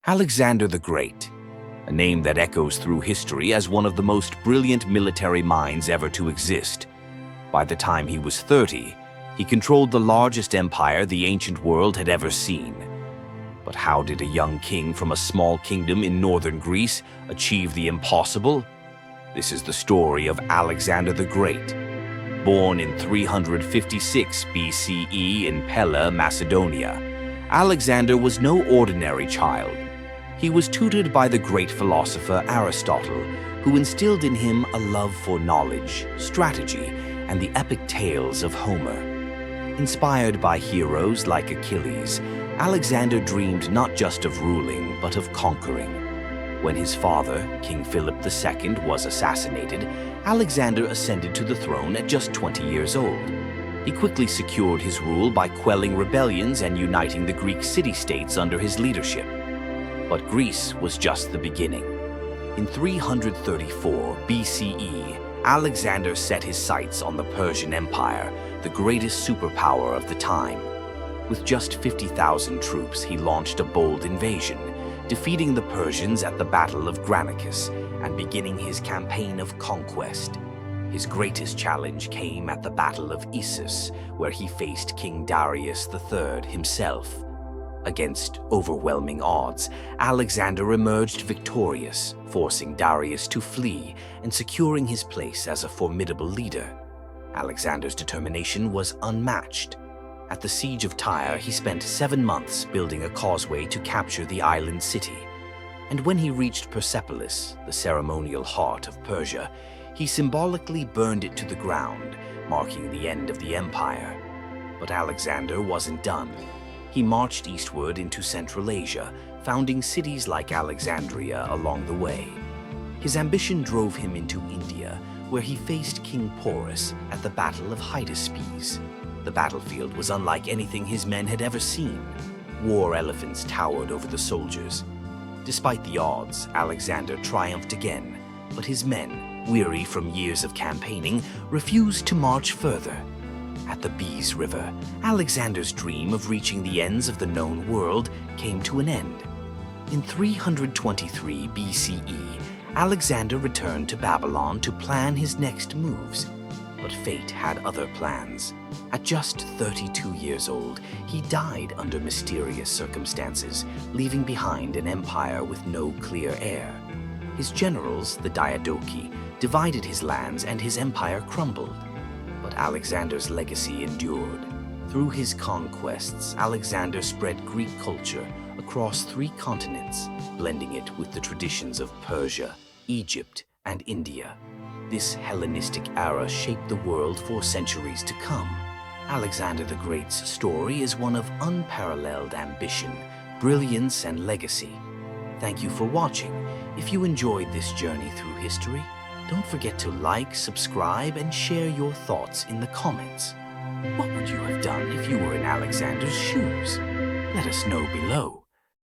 Alexander the Great, a name that echoes through history as one of the most brilliant military minds ever to exist. By the time he was 30, he controlled the largest empire the ancient world had ever seen. But how did a young king from a small kingdom in northern Greece achieve the impossible? This is the story of Alexander the Great. Born in 356 BCE in Pella, Macedonia, Alexander was no ordinary child. He was tutored by the great philosopher Aristotle, who instilled in him a love for knowledge, strategy, and the epic tales of Homer. Inspired by heroes like Achilles, Alexander dreamed not just of ruling, but of conquering. When his father, King Philip II, was assassinated, Alexander ascended to the throne at just 20 years old. He quickly secured his rule by quelling rebellions and uniting the Greek city-states under his leadership. But Greece was just the beginning. In 334 BCE, Alexander set his sights on the Persian Empire, the greatest superpower of the time. With just 50,000 troops, he launched a bold invasion, defeating the Persians at the Battle of Granicus and beginning his campaign of conquest. His greatest challenge came at the Battle of Issus, where he faced King Darius III himself. Against overwhelming odds, Alexander emerged victorious, forcing Darius to flee and securing his place as a formidable leader. Alexander's determination was unmatched. At the Siege of Tyre, he spent 7 months building a causeway to capture the island city. And when he reached Persepolis, the ceremonial heart of Persia, he symbolically burned it to the ground, marking the end of the empire. But Alexander wasn't done. He marched eastward into Central Asia, founding cities like Alexandria along the way. His ambition drove him into India, where he faced King Porus at the Battle of Hydaspes. The battlefield was unlike anything his men had ever seen. War elephants towered over the soldiers. Despite the odds, Alexander triumphed again, but his men, weary from years of campaigning, refused to march further. At the Beas River, Alexander's dream of reaching the ends of the known world came to an end. In 323 BCE, Alexander returned to Babylon to plan his next moves. But fate had other plans. At just 32 years old, he died under mysterious circumstances, leaving behind an empire with no clear heir. His generals, the Diadochi, divided his lands and his empire crumbled. But Alexander's legacy endured. Through his conquests, Alexander spread Greek culture across 3 continents, blending it with the traditions of Persia, Egypt, and India. This Hellenistic era shaped the world for centuries to come. Alexander the Great's story is one of unparalleled ambition, brilliance, and legacy. Thank you for watching. If you enjoyed this journey through history, don't forget to like, subscribe, and share your thoughts in the comments. What would you have done if you were in Alexander's shoes? Let us know below.